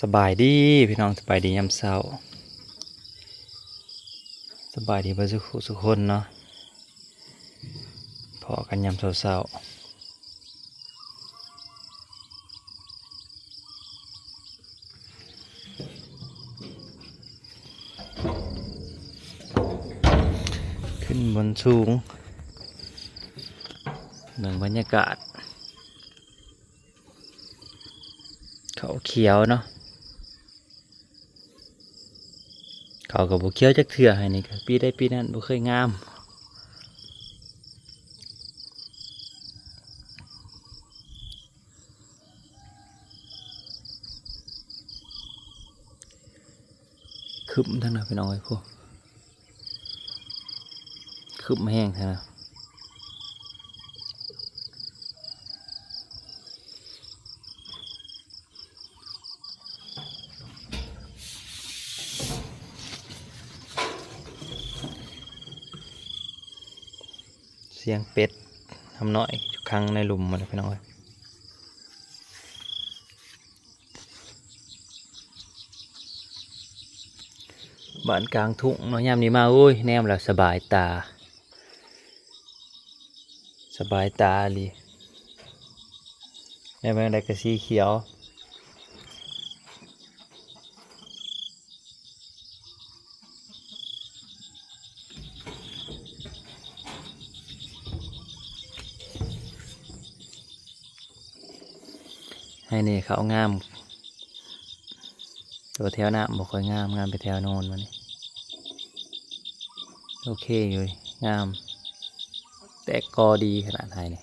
สบายดีพี่น้องสบายดียามเช้าสบายดีเพื่อสุขคนเนาะพอกันยามเช้าขึ้นบนสูงเมืองบรรยากาศเขาเขียวเนาะเขากับบุเขียวจักเถื่อให้นี่ก็ปีได้ปีนั้นบุเคยงามคึมทั้งนั้นพี่น้องไอ้พวกคึมแห้งทั้งนั้นเสียงเป็ดทำน้อยอยู่ครั้งในหลุมมันพี่น้องบ้านกลางทุ่งเนาะยามนี้มาโอ้ยแนมแล้วสบายตาลีแนมอะไรก็สีเขียวให้นี่เขางามตัวแถวหน้าบ่ค่อยงามไปแถวโน้นมันโอเคอยู่งามแต่กอดีขนาดไหนนี่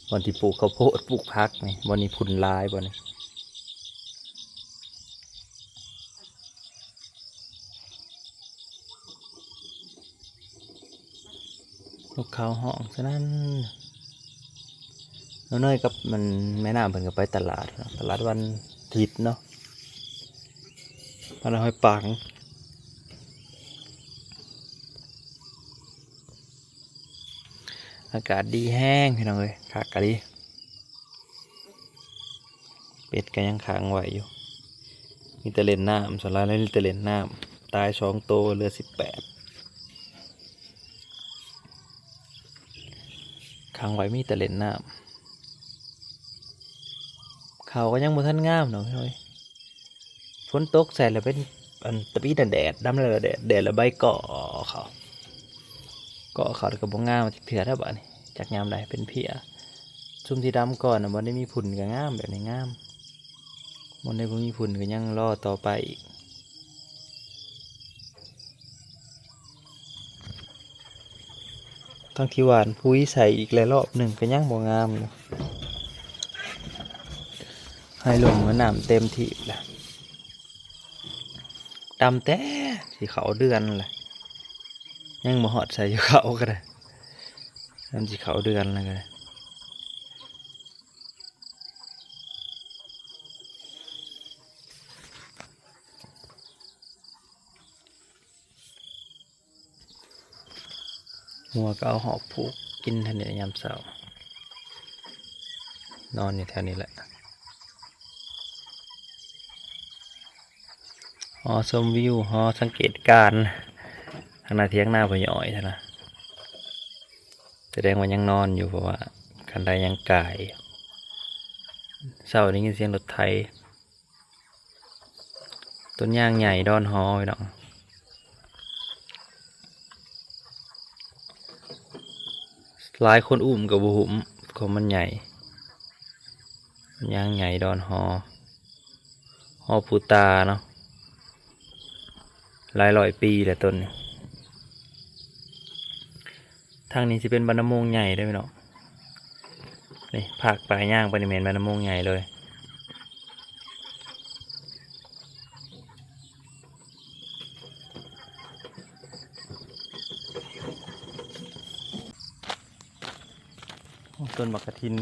บอนที่ปลูกข้าวโพดปลูกพักนี่บอนนี้พุ่นลายบอนนี้ลูกเขาห้องฉะนั้นน้องเนยกับมันแม่น้ำเพิ่นก็ไปตลาดเนาะตลาดวันอาทิตย์เนาะวันห้อยปังอากาศดีแห้งพี่น้องเลยขากะดีเป็ดก็ยังค้างไหวอยู่มีแต่เล่นน้ำส่วนหลายแล้วมีแต่เล่นน้ำตาย2 ตัวเหลือ 18ค้างไหวมีแต่เล่นน้ำเขาก็ยังบ่ทันงามเนาะพี่น้องฝนตกใส่แล้วเป็นอันตะปีแดดดำแล้วแดดแล้วใบเกาะเขาแล้วก็บ่งามจักเถื่อแล้วบัดนี้จากงามใดเป็นเพียซุ่มที่ดำก่อนน่ะบ่ได้มีผุ่นก็งามแบบนี้งามบ่ได้บ่มีผุ่นก็ยังรอต่อไปอีกทั้งที่หวานพุ้ยใส่อีกแล้วรอบหนึ่งก็ยังบ่งามอยู่ให้ลงมาน้ำเต็มที่แล้วดำแต่สีเขาเดือนเลยยังมาหอดใส่อยู่เขาก็ได้นั่นสีเขาเดือนเลยก็ได้หัวก็เอาหอบผูกกินทันเดียวยามเช้านอนอยู่แถวนี้แหละหอชมวิวหอสังเกตการทางนาเทียงหน้าพย่อยท่านะแสดงว่ายังนอนอยู่เพราะว่าคันใดยังกายเช้าได้ยินเสียงรถไถต้นยางใหญ่ดอนหอไปเนาะหลายคนอุ้มกับบุหุมของมันใหญ่ยางใหญ่ดอนหอปูตาเนาะหลายร้อยปีแหละต้นนี้ทางนี้จะเป็นบรรณมงใหญ่ได้ไหมเนาะนี่ภาคปลายย่างไปในเมนบรรณมงใหญ่เลยต้นมะกะทิน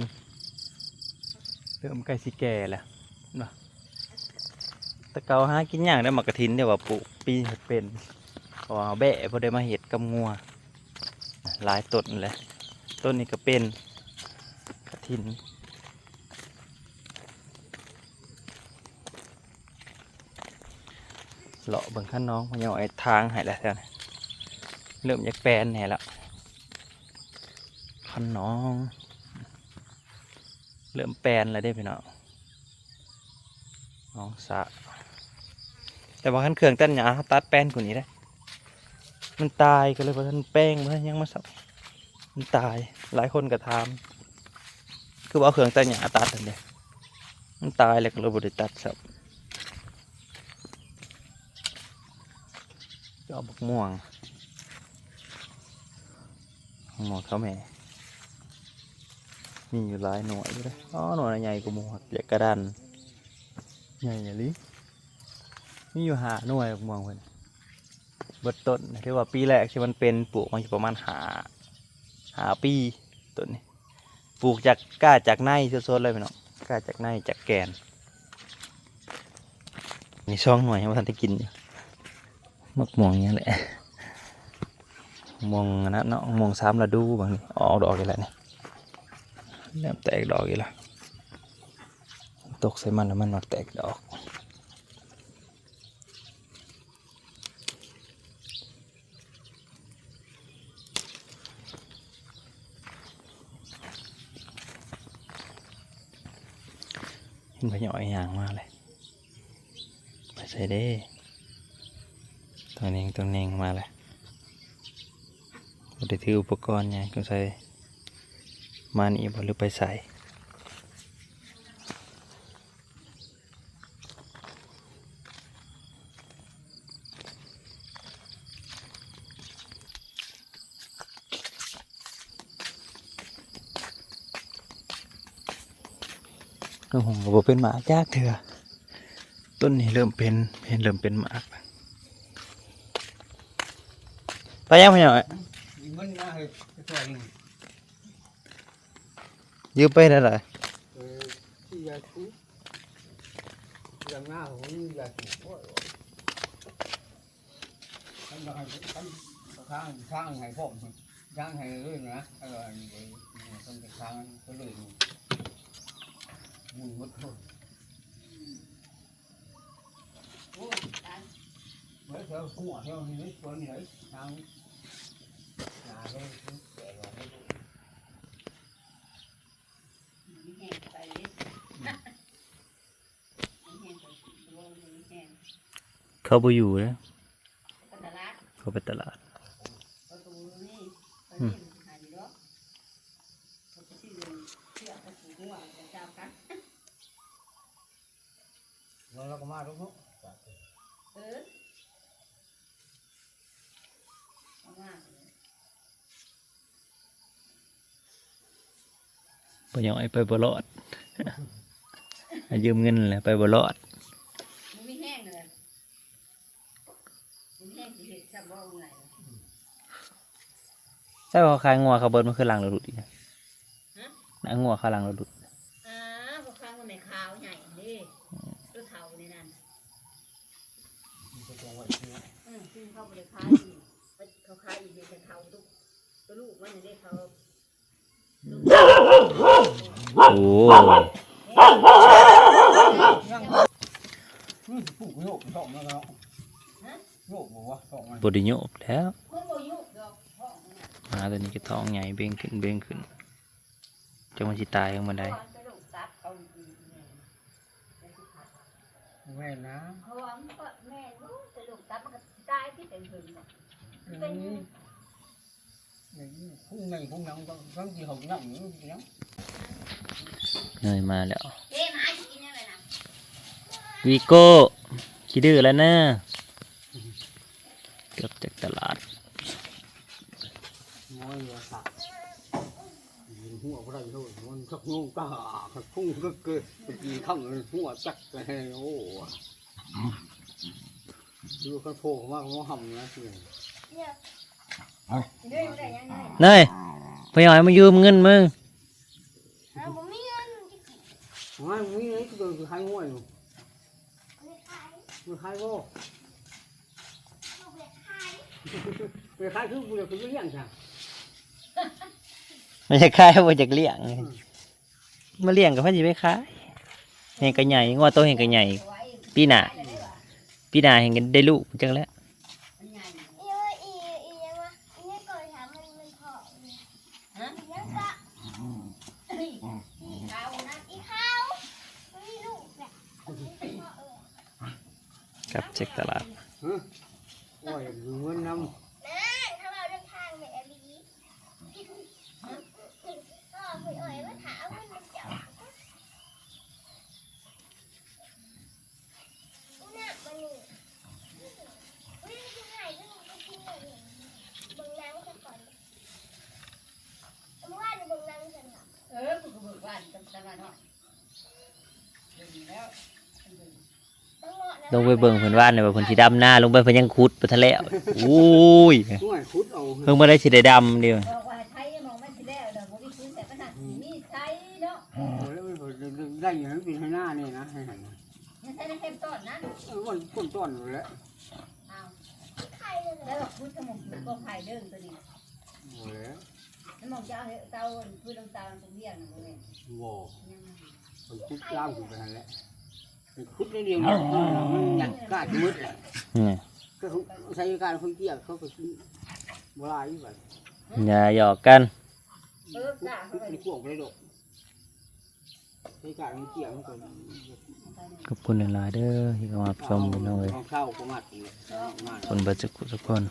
เริ่มใกล้สิแก่แล้วเนาะตะเกาหากินอย่างได้มะกะทินเดี๋ยวว่าปลูกปีเป็นพอเอาแบะพอได้มาเห็ดกับงัวหลายต้นเลยต้นนี้ก็เป็นกระทิน เลาะเบิ่งข้างน้องพยาไอ้ทางให้แล้วแถวนี้เริ่มอยากแปลนแหน่แล้วข้างน้องเริ่มแปลนแล้วได้พี่น้องน้องสะแต่ว่าขั้นเครื่องตัดหญ้าเขาตัดแป้นกว่านี้ได้มันตายก็เลยเพราะท่านแป้งมันยังมาสับมันตายหลายคนก็ทำคือว่าเอาเครื่องตัดหญ้าตัดอันเดียมันตายแล้วก็เลยบริตัดสับก็บักม่วงหมอเขาแม่มีอยู่หลายหน่วยด้วยอ๋อหน่วยใหญ่กว่าหมูเล็กกระดานใหญ่อย่างนี้มีอยู่5 หน่วยบักม่วงเพิ่นเบิดต้นเรียกว่าปีแรกที่มันเป็นปลูกมันอยู่ประมาณหาปีต้นนี้ปลูกจากก้าจากในสดๆเลยพี่น้องก้าจากในจากแกนนี่ช่องหน่วยยังไม่ทันได้กินอยู่มักม่วงอย่างนี้แหละม่วงนะเนาะม่วง3 ฤดูบางนี่ออกดอกอีกแล้วนี่เริ่มแตกดอกอีกแล้วตกใส่มันแล้วมันมาแตกดอกเห็นพย่อยอย่างมากเลยไปใส่เด้ตัวเน่งมาเลยเราได้ถืออุปกรณ์ไงก็ใส่มานี่บหรือไปใส่ก็ผมก็เป็นหมาจ้าเถื่อต้นนี้เริ่มเป็นหมากไปยังพย่อยยืมไปได้เลยที่ยาคูอย่างหน้าของนี่ยาคูท่านข้างให้พ่อข้างให้เรื่องนะต้องไปข้างก็เลยมุนมดโทษโอ้เมื่อเช้าหัวเช้านี้คนนี้ทางหนาเลยแก่กว่าเขาไปอยู่นะเขาไปตลาดเราก็มาทุกข์ไปยังไงไปบลอด ยืมเงินเลยไปบลอดไม่แห้งเลยไม่แห้งสิเห็ดซับว่าไงใช่พอคายงัวเขาเบิร์ดมันคือหลังเราดุดอีกนะงัวเขาหลังเราดุดพวกข้างก็ไม่ขาวใหญ่ดิตัวเท่าในนั้นซึ่งเขาไม่ได้ขายเขาขายอีกเด็กเท่าตัวลูกมันอย่างนี้เขาโอ้ปลูกโยกสองแล้วเนาะโยกบอกว่าสองบไดิโยกแล้วมาตัวนี้ก็ท้องใหญ่เบ่งขึ้นจะมันจิตายของมันได้แม่นะเขาว่าแม่รู้จะลูกตับมันก็ตายที่เป็นหึงพุ่งในพุ่งนังต้องจีหงนังอยู่เนาะเนยมาแล้ววีโก้ขี้ดื้อแล้วนะเกือบจากตลาดหัวอะไรโน่นมันสักงูก็พุ่งก็เกิดกี่ข้างหัวจักเลยโอ้ดูกันโผล่มากมันห่ำนะสิเนยพยายามมายืมเงินมึงไม่มีเงินก็คือขายงวยมันขายโว้ไปขายคือกูจะคือเลี้ยงจ้ะไม่ใช่ขายว่าจากเลี้ยงมาเลี้ยงกับพ่อจีไม่ขายเห็นกระใหญ่งัวโตเห็นกระใหญ่ปีหน้า พี่นาเห็นกันได้ลูกจังแล้ว มันใหญ่ อีว่าอียังวะอีนี่ก่อนถามมันพอเลย ฮะ อียังก็ นี่ข้าวนะ อีข้าวมันมีลูกแบบอีพ่อกับเช็คตลาด โอ้ยเงินน้ นั่นถ้าเราเดินทางแบบนี้ก็คุยอ่อยว่าถามมันเจ้าน่ะมันนี่วิ่งที่ไหนก็ไปกินเลยบังน้ำกันก่อนเมื่อวานบังน้ำกันเหรอ กูก็เบิกบ้านตลาดน้อยดีแล้ว ลงไปเบิ่งเพิ่นว่านเลยว่าเพิ่นสิดำหน้าลงไปเพิ่นยังขุดไปทะเลโอ้ย ำช่วยขุดเอา เพิ่งมาได้สิได้ดำเดียว บอกว่าไทยมองไม่สิแล้วเดี๋ยวบ่มีพื้นแต่ขนาดมีไทยเนาะ แล้วได้อย่างนั้นเป็นหน้านี่นะให้หัน มันใช้ในเทมต้นนะ มันก้นต้นอยู่แล้ว อ้าว ใครเลย แล้วพื้นสมุนก็ไผ่เด้งตัวนี้ โอ้ย มันมองจะเอาเตาพื้นเตาตรงเบี้ยงนะ โว้ ยัง มันขุดล่างขึ้นไปนั่นแหละขุดได้เดียวมันอยากกล้ามืดเลย นี่ ก็ใช้การคุยเกี่ยวเขาก็โบราณอยู่แบบ อย่าหยอกกัน ด่า คุ เขา ด ไป ในพวกไปดกใช้การคุยเกี่ยวมันก็ ขอบคุณหลายๆเด้อที่เข้ามาชมพี่น้องเอ้ย เข้าก็มัดเลย คนเบ่จุกทุกคน